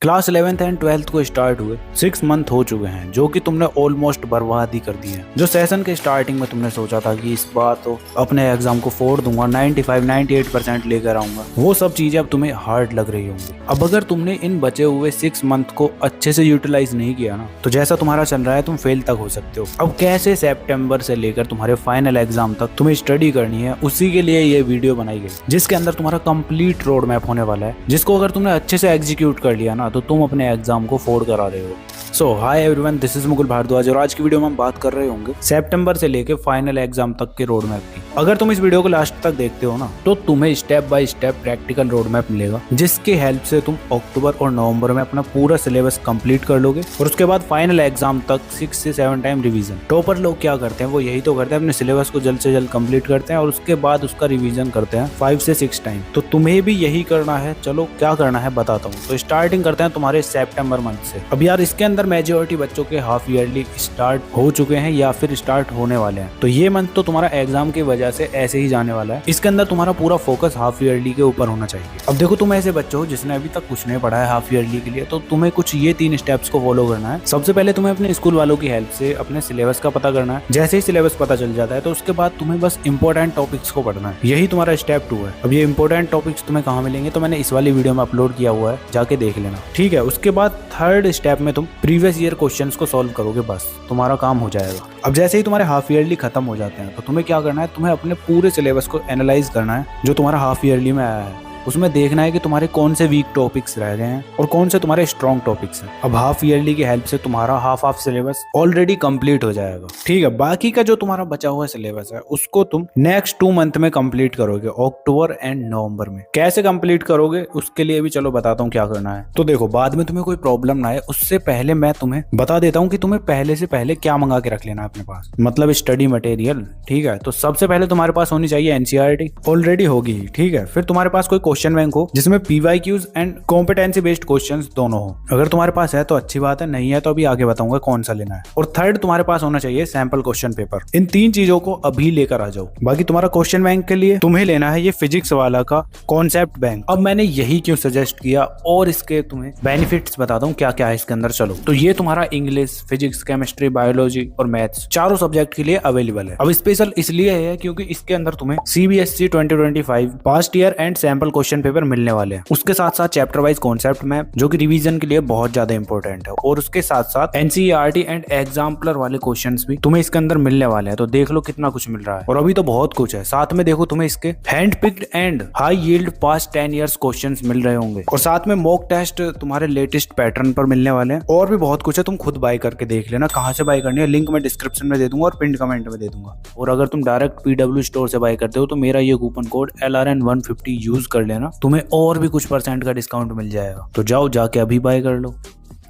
Class 11th and 12th को start हुए 6 month हो चुके हैं, जो कि तुमने ऑलमोस्ट बर्बाद ही कर दिए हैं। जो सेशन के स्टार्टिंग में तुमने सोचा था कि इस बार तो अपने एग्जाम को फोड़ दूंगा, 95-98% लेकर आऊंगा, वो सब चीजें अब तुम्हें हार्ड लग रही होंगी। अब अगर तुमने इन बचे हुए 6 मंथ को अच्छे से यूटिलाइज नहीं किया ना, तो जैसा तुम्हारा चल रहा है तुम फेल तक हो सकते हो। अब कैसे सितंबर से लेकर तुम्हारे फाइनल एग्जाम तक तुम्हें स्टडी करनी है, उसी के लिए ये वीडियो बनाई गई, जिसके अंदर तुम्हारा कंप्लीट रोड मैप होने वाला है, जिसको अगर तुमने अच्छे से एग्जीक्यूट कर लिया ना, तो तुम अपने एग्जाम को फोड़ करा रहे हो। So hi everyone, this is Mukul Bhardwaj और आज की वीडियो में हम बात कर रहे होंगे सितंबर से लेके फाइनल एग्जाम तक के रोड मैप की। अगर तुम इस वीडियो को लास्ट तक देखते हो ना, तो तुम्हें step by step practical road map मिलेगा, जिसके हेल्प से तुम अक्टूबर और नवंबर में अपना पूरा सिलेबस कंप्लीट कर लोगे और उसके बाद फाइनल एग्जाम तक 6 से 7 टाइम रिवीजन। टॉपर लोग क्या करते हैं, वो यही तो करते हैं, अपने सिलेबस को जल्द से जल्द कंप्लीट करते हैं और उसके बाद उसका रिवीजन करते हैं 5 से 6 टाइम। तो तुम्हें भी यही करना है। चलो क्या करना है बताता हूँ। तो स्टार्टिंग करते हैं तुम्हारे सितंबर मंथ से। अब यार इसके अंदर मेजॉरिटी बच्चों के हाफ ईयरली स्टार्ट हो चुके हैं या फिर स्टार्ट होने वाले हैं, तो ये मंथ तो तुम्हारा एग्जाम की वजह से ऐसे ही जाने वाला है। इसके अंदर तुम्हारा पूरा फोकस हाफ ईयरली के ऊपर होना चाहिए। अब देखो, तुम ऐसे बच्चे हो जिसने अभी तक कुछ नहीं पढ़ा है हाफ ईयरली के लिए, तो तुम्हें कुछ ये 3 स्टेप्स को फॉलो करना है। सबसे पहले तुम्हें अपने स्कूल वालों की हेल्प से अपने सिलेबस का पता करना है। जैसे ही सिलेबस पता चल जाता है, तो उसके बाद तुम्हें बस इंपॉर्टेंट टॉपिक्स को पढ़ना है। यही तुम्हारा स्टेप 2 है। अब ये इंपॉर्टेंट टॉपिक्स तुम्हें कहाँ मिलेंगे, तो मैंने इस वाली वीडियो में अपलोड किया हुआ है, जाके देख लेना, ठीक है। उसके बाद थर्ड स्टेप में तुम प्रीवियस ईयर क्वेश्चंस को सॉल्व करोगे, बस तुम्हारा काम हो जाएगा। अब जैसे ही तुम्हारे हाफ ईयरली खत्म हो जाते हैं, तो तुम्हें क्या करना है, तुम्हें अपने पूरे सिलेबस को एनालाइज करना है जो तुम्हारा हाफ ईयरली में आया है। उसमें देखना है कि तुम्हारे कौन से वीक टॉपिक्स रह गए हैं और कौन से तुम्हारे स्ट्रॉन्ग टॉपिक्स हैं। अब हाफ ईयरली की हेल्प से तुम्हारा हाफ सिलेबस ऑलरेडी कंप्लीट हो जाएगा, ठीक है। बाकी का जो तुम्हारा बचा हुआ सिलेबस है, उसको तुम नेक्स्ट 2 मंथ में कंप्लीट करोगे, अक्टूबर एंड नवंबर में। कैसे कंप्लीट करोगे उसके लिए भी चलो बताता हूँ क्या करना है। तो देखो, बाद में तुम्हें कोई प्रॉब्लम ना आए, उससे पहले मैं तुम्हें बता देता हूँ कि तुम्हें पहले से पहले क्या मंगा के रख लेना है अपने पास, मतलब स्टडी मटेरियल, ठीक है। तो सबसे पहले तुम्हारे पास होनी चाहिए एनसीईआरटी, ऑलरेडी होगी, ठीक है। फिर तुम्हारे पास कोई क्वेश्चन बैंक हो जिसमें PYQs and competency based questions दोनों हो। अगर तुम्हारे पास है तो अच्छी बात है, नहीं है तो अभी आगे बताऊंगा कौन सा लेना है। और थर्ड, तुम्हारे पास होना चाहिए सैंपल क्वेश्चन पेपर। इन 3 चीजों को अभी लेकर आ जाओ। बाकी तुम्हारा क्वेश्चन बैंक के लिए तुम्हें लेना है ये फिजिक्स वाला का कॉन्सेप्ट बैंक। अब मैंने यही क्यों सजेस्ट किया और इसके तुम्हें बेनिफिट्स बताता हूँ क्या क्या है इसके अंदर। चलो, तो ये तुम्हारा इंग्लिश, फिजिक्स, केमिस्ट्री, बायोलॉजी और मैथ्स चारों सब्जेक्ट के लिए अवेलेबल है। अब स्पेशल इसलिए है क्योंकि इसके अंदर तुम्हें CBSE 2025 past year and sample question paper मिलने वाले हैं। उसके साथ साथ चैप्टर वाइज कॉन्सेप्ट मैप, जो कि रिवीजन के लिए बहुत ज्यादा इंपॉर्टेंट है, और उसके साथ साथ एनसीईआरटी एंड एग्जाम्पलर वाले क्वेश्चंस भी तुम्हें इसके अंदर मिलने वाले हैं। तो देख लो कितना कुछ मिल रहा है, और अभी तो बहुत कुछ है। साथ में देखो, तुम्हें इसके hand picked and high yield past 10 years questions मिल रहे होंगे, और साथ में मॉक टेस्ट तुम्हारे लेटेस्ट पैटर्न पर मिलने वाले हैं। और भी बहुत कुछ है, तुम खुद बाय करके देख लेना। कहाँ से बाय करनी है लिंक मैं डिस्क्रिप्शन में दे दूंगा और पिन कमेंट में दे दूंगा। और अगर तुम डायरेक्ट पीडब्ल्यू स्टोर से बाय करते हो, तो मेरा ये कूपन कोड LRN150 यूज कर लेना, तुम्हें और भी कुछ % का डिस्काउंट मिल जाएगा। तो जाओ, जाके अभी बाय कर लो,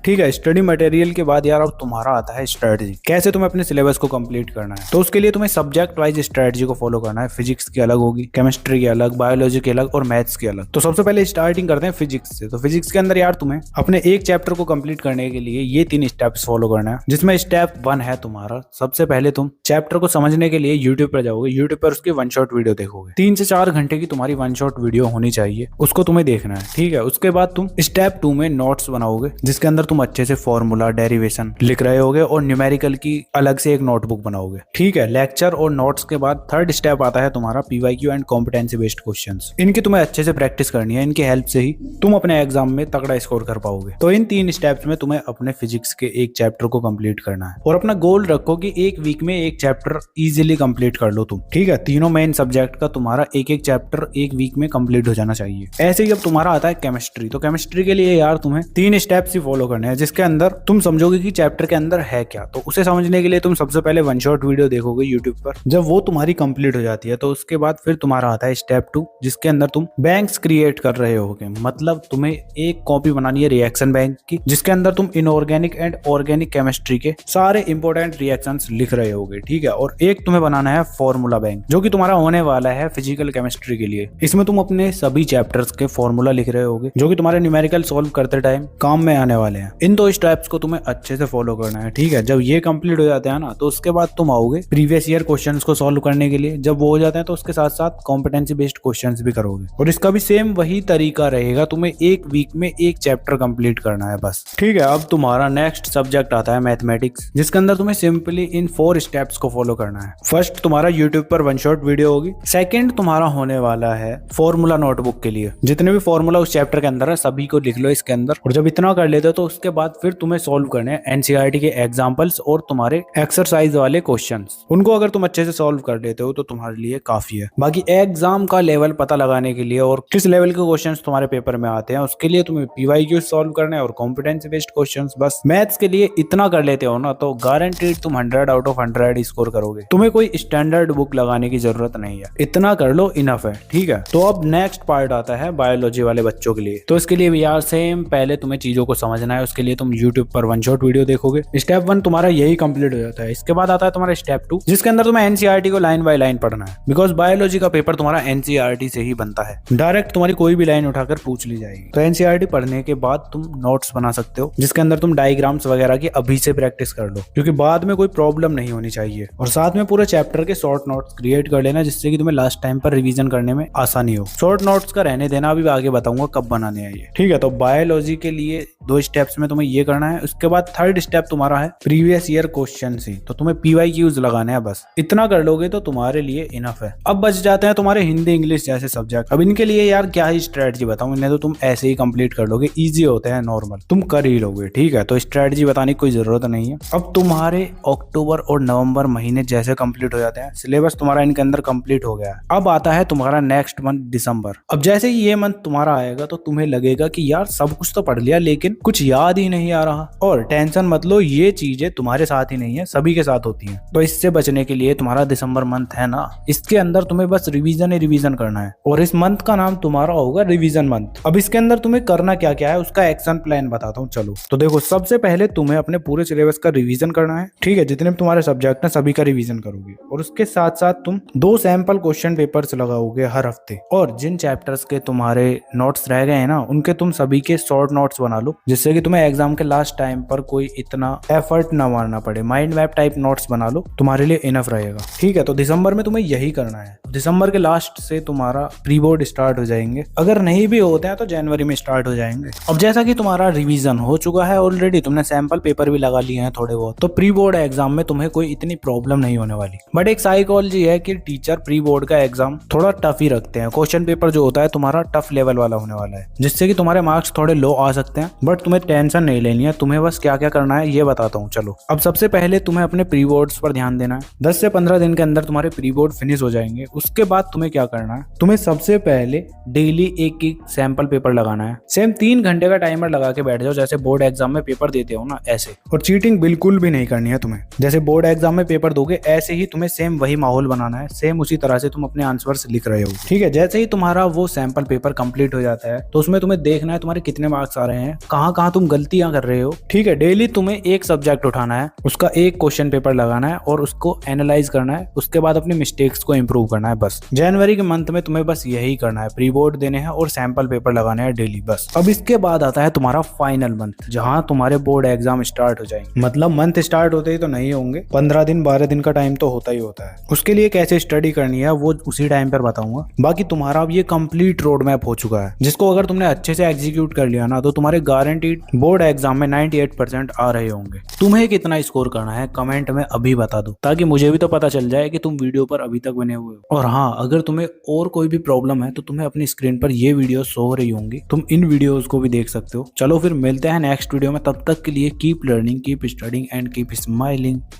ठीक है। स्टडी मटेरियल के बाद यार अब तुम्हारा आता है स्ट्रेटजी। कैसे तुम्हें अपने सिलेबस को कंप्लीट करना है, तो उसके लिए तुम्हें सब्जेक्ट वाइज स्ट्रेटजी को फॉलो करना है। फिजिक्स की अलग होगी, केमिस्ट्री की अलग, बायोलॉजी की अलग और मैथ्स की अलग। तो सबसे पहले स्टार्टिंग करते हैं फिजिक्स से। तो फिजिक्स के अंदर यार तुम्हें अपने एक चैप्टर को कंप्लीट करने के लिए ये 3 स्टेप्स फॉलो करना है, जिसमें स्टेप 1 है तुम्हारा, सबसे पहले तुम चैप्टर को समझने के लिए यूट्यूब पर जाओगे। यूट्यूब पर उसकी 1 शॉट वीडियो देखोगे। 3 से 4 घंटे की तुम्हारी 1 शॉट वीडियो होनी चाहिए, उसको तुम्हें देखना है, ठीक है। उसके बाद तुम स्टेप 2 में नोट्स बनाओगे, जिसके अंदर तुम अच्छे से फॉर्मूला, डेरिवेशन लिख रहे होगे, और न्यूमेरिकल की अलग से एक नोटबुक बनाओगे, ठीक है। लेक्चर और नोट्स के बाद थर्ड स्टेप आता है तुम्हारा PYQ and competency based questions. इनकी तुम्हें अच्छे से प्रैक्टिस करनी है। इनकी हेल्प से ही तुम अपने एग्जाम में तगड़ा स्कोर कर पाओगे। तो इन 3 स्टेप्स में तुम्हें अपने फिजिक्स के एक चैप्टर को कंप्लीट करना है, और अपना गोल रखो कि एक वीक में एक चैप्टर इजीली कंप्लीट कर लो तुम, ठीक है। तीनों मेन सब्जेक्ट का तुम्हारा एक चैप्टर एक वीक में कंप्लीट हो जाना चाहिए। ऐसे ही अब तुम्हारा आता है केमिस्ट्री। तो केमिस्ट्री के लिए यार तुम्हें 3 स्टेप्स ही फॉलो करने हैं, जिसके अंदर तुम समझोगे कि चैप्टर के अंदर है क्या। तो उसे समझने के लिए तुम सबसे पहले 1 शॉट वीडियो देखोगे यूट्यूब पर। जब वो तुम्हारी कंप्लीट हो जाती है, तो उसके बाद फिर तुम्हारा आता है स्टेप 2, जिसके अंदर तुम बैंक्स क्रिएट कर रहे होगे। मतलब तुम्हें एक कॉपी बनानी है रिएक्शन बैंक की, जिसके अंदर तुम इनऑर्गेनिक एंड ऑर्गेनिक केमिस्ट्री के सारे इंपॉर्टेंट रिएक्शंस लिख रहे होगे, ठीक है। और एक तुम्हें बनाना है फॉर्मूला बैंक, जो कि तुम्हारा होने वाला है फिजिकल केमिस्ट्री के लिए। इसमें तुम अपने सभी चैप्टर्स के फॉर्मूला लिख रहे होगे, जो कि तुम्हारे न्यूमेरिकल सॉल्व करते टाइम काम में आने वाले हैं। इन 2 स्टेप्स को तुम्हें अच्छे से फॉलो करना है, ठीक है। जब ये कंप्लीट हो जाते हैं ना, तो उसके बाद तुम आओगे प्रीवियस ईयर क्वेश्चंस को सॉल्व करने के लिए। जब वो हो जाते हैं तो उसके साथ साथ कॉम्पिटेंसी बेस्ड क्वेश्चंस भी करोगे, और इसका भी सेम वही तरीका रहेगा। तुम्हें एक वीक में एक चैप्टर कंप्लीट करना है बस, ठीक है। अब तुम्हारा नेक्स्ट सब्जेक्ट आता है मैथमेटिक्स, जिसके अंदर तुम्हें सिंपली इन 4 स्टेप्स को फॉलो करना है। फर्स्ट तुम्हारा यूट्यूब पर 1 शॉट वीडियो होगी। सेकंड तुम्हारा होने वाला है फॉर्मूला नोटबुक के लिए। जितने भी फॉर्मूला उस चैप्टर के अंदर है सभी को लिख लो इसके अंदर, और जब इतना कर लेते हो तो उसके बाद फिर तुम्हें सॉल्व करने हैं एनसीईआरटी के एग्जांपल्स और तुम्हारे एक्सरसाइज वाले क्वेश्चंस। उनको अगर तुम अच्छे से सॉल्व कर लेते हो तो तुम्हारे लिए काफी है। बाकी एग्जाम का लेवल पता लगाने के लिए और किस लेवल के क्वेश्चंस तुम्हारे पेपर में आते हैं उसके लिए तुम्हें पीवाईक्यू सॉल्व करना है और कॉम्पिटेंसी बेस्ड क्वेश्चंस। बस मैथ्स के लिए इतना कर लेते हो ना तो गारंटीड तुम 100 आउट ऑफ 100 स्कोर करोगे। तुम्हें कोई स्टैंडर्ड बुक लगाने की जरूरत नहीं है, इतना कर लो इनफ है, ठीक है। तो अब नेक्स्ट पार्ट आता है बायोलॉजी वाले बच्चों के लिए। तो इसके लिए भी यार सेम पहले तुम्हें चीजों को समझना है। उसके लिए तुम यूट्यूब पर 1 शॉट वीडियो देखोगे। स्टेप 1 तुम्हारा यही कंप्लीट हो जाता है। इसके बाद आता है तुम्हारा स्टेप 2, जिसके अंदर तुम्हें एनसीईआरटी को लाइन बाय लाइन पढ़ना है, बिकॉज बायोलॉजी का पेपर तुम्हारा एनसीईआरटी से ही बनता है। डायरेक्ट तुम्हारी कोई भी लाइन उठाकर पूछ ली जाएगी। तो एनसीईआरटी पढ़ने के बाद तुम नोट्स बना सकते हो, जिसके अंदर तुम डायग्राम्स वगैरह की अभी से प्रैक्टिस कर लो, क्योंकि बाद में कोई प्रॉब्लम नहीं होनी चाहिए। और साथ में पूरे चैप्टर के शॉर्ट नोट्स क्रिएट कर लेना, जिससे कि तुम्हें लास्ट टाइम पर रिवीजन करने में आसानी हो। शॉर्ट नोट्स का रहने देना, अभी आगे बताऊंगा कब बनाने हैं ये, ठीक है। तो बायोलॉजी के लिए 2 स्टेप्स में तुम्हें ये करना है। उसके बाद थर्ड स्टेप तुम्हारा है प्रीवियस ईयर क्वेश्चन ही, तो तुम्हें पीवाईक्यूज लगाने हैं बस। इतना कर लोगे तो तुम्हारे लिए इनफ है। अब बच जाते हैं तुम्हारे हिंदी इंग्लिश जैसे सब्जेक्ट। अब इनके लिए यार क्या ही स्ट्रेटजी बताऊं, इन्हें तो तुम ऐसे ही कंप्लीट कर लोगे, इजी होते हैं, नॉर्मल तुम कर ही लोगे, ठीक है। तो स्ट्रेटजी बताने की कोई जरूरत नहीं है। अब तुम्हारे अक्टूबर और नवंबर महीने जैसे कंप्लीट हो जाते हैं, सिलेबस तुम्हारा इनके अंदर कंप्लीट हो गया है। अब आता है तुम्हारा नेक्स्ट मंथ दिसंबर। अब जैसे ही ये मंथ तुम्हारा आएगा तो तुम्हें लगेगा कि यार सब कुछ तो पढ़ लिया लेकिन कुछ याद ही नहीं आ रहा। और टेंशन मत लो, ये चीजें तुम्हारे साथ ही नहीं है, सभी के साथ होती हैं। तो इससे बचने के लिए तुम्हारा दिसंबर मंथ है ना, इसके अंदर तुम्हें बस रिवीजन ही रिवीजन करना है, और इस मंथ का नाम तुम्हारा होगा रिवीजन मंथ। अब इसके अंदर तुम्हें करना क्या क्या है उसका एक्शन प्लान बताता हूँ, चलो। तो देखो, सबसे पहले तुम्हें अपने पूरे सिलेबस का रिवीजन करना है, ठीक है। जितने भी तुम्हारे सब्जेक्ट हैं सभी का रिवीजन करोगे, और उसके साथ साथ तुम 2 सैंपल क्वेश्चन पेपर्स लगाओगे हर हफ्ते। और जिन चैप्टर्स के तुम्हारे नोट्स रह गए हैं ना, उनके तुम सभी के शॉर्ट नोट्स बना लो, जिससे कि तुम्हें एग्जाम के लास्ट टाइम पर कोई इतना एफर्ट ना मारना पड़े। माइंड मैप टाइप नोट्स बना लो, तुम्हारे लिए इनफ रहेगा, ठीक है। तो दिसंबर में तुम्हें यही करना है। दिसंबर के लास्ट से तुम्हारा प्री बोर्ड स्टार्ट हो जाएंगे, अगर नहीं भी होते हैं तो जनवरी में स्टार्ट हो जाएंगे। अब जैसा कि तुम्हारा रिवीजन हो चुका है ऑलरेडी, तुमने सैंपल पेपर भी लगा लिए हैं थोड़े बहुत, तो प्री बोर्ड एग्जाम में तुम्हें कोई इतनी प्रॉब्लम नहीं होने वाली। बट एक साइकोलॉजी है कि टीचर प्री बोर्ड का एग्जाम थोड़ा टफ ही रखते हैं। क्वेश्चन पेपर जो होता है तुम्हारा टफ लेवल वाला होने वाला है, जिससे कि तुम्हारे मार्क्स थोड़े लो आ सकते हैं। बट तुम्हें टेंशन नहीं लेनी है, तुम्हें बस क्या क्या करना है ये बताता हूँ, चलो। अब सबसे पहले तुम्हें अपने प्री बोर्ड्स पर ध्यान देना है। 10 से 15 दिन के अंदर तुम्हारे प्री बोर्ड फिनिश हो जाएंगे। उसके बाद तुम्हें क्या करना है, तुम्हें सबसे पहले डेली एक सैंपल पेपर लगाना है। सेम 3 घंटे का टाइमर लगा के बैठ जाओ, जैसे बोर्ड एग्जाम में पेपर देते हो ना ऐसे। और चीटिंग बिल्कुल भी नहीं करनी है तुम्हें। जैसे बोर्ड एग्जाम में पेपर दोगे ऐसे ही तुम्हें सेम वही माहौल बनाना है, सेम उसी तरह से तुम अपने आंसर्स लिख रहे हो, ठीक है। जैसे ही तुम्हारा वो सैंपल पेपर कंप्लीट हो जाता है तो उसमें तुम्हें देखना है तुम्हारे कितने मार्क्स आ रहे हैं, कहाँ कहाँ तुम गलतियां कर रहे हो, ठीक है। डेली तुम्हें एक सब्जेक्ट उठाना है, उसका एक क्वेश्चन पेपर लगाना है और उसको एनालाइज करना है। उसके बाद अपनी मिस्टेक्स को इंप्रूव करना है बस। जनवरी के मंथ में तुम्हें बस यही करना है, प्री बोर्ड देने हैं और सैंपल पेपर लगाने हैं डेली बस। अब इसके बाद आता है तुम्हारा फाइनल मंथ, जहां तुम्हारे बोर्ड एग्जाम स्टार्ट हो जाएंगे। मतलब मंथ स्टार्ट होते ही तो नहीं होंगे, 15 दिन 12 दिन का टाइम तो होता ही होता है। उसके लिए कैसे स्टडी करनी है वो उसी टाइम पर बताऊंगा। बाकी तुम्हारा अब ये कंप्लीट रोड मैप हो चुका है, जिसको अगर तुमने अच्छे से एग्जीक्यूट कर लिया ना तो तुम्हारे गारंटीड बोर्ड एग्जाम में 98% आ रहे होंगे। तुम्हें कितना स्कोर करना है कमेंट में अभी बता दो, ताकि मुझे भी तो पता चल जाए कि तुम वीडियो पर अभी तक बने हुए हो। और हाँ, अगर तुम्हें और कोई भी प्रॉब्लम है तो तुम्हें अपनी स्क्रीन पर ये वीडियो शो हो रही होंगी, तुम इन वीडियोस को भी देख सकते हो। चलो फिर मिलते हैं नेक्स्ट वीडियो में, तब तक के लिए keep learning, keep studying and keep smiling.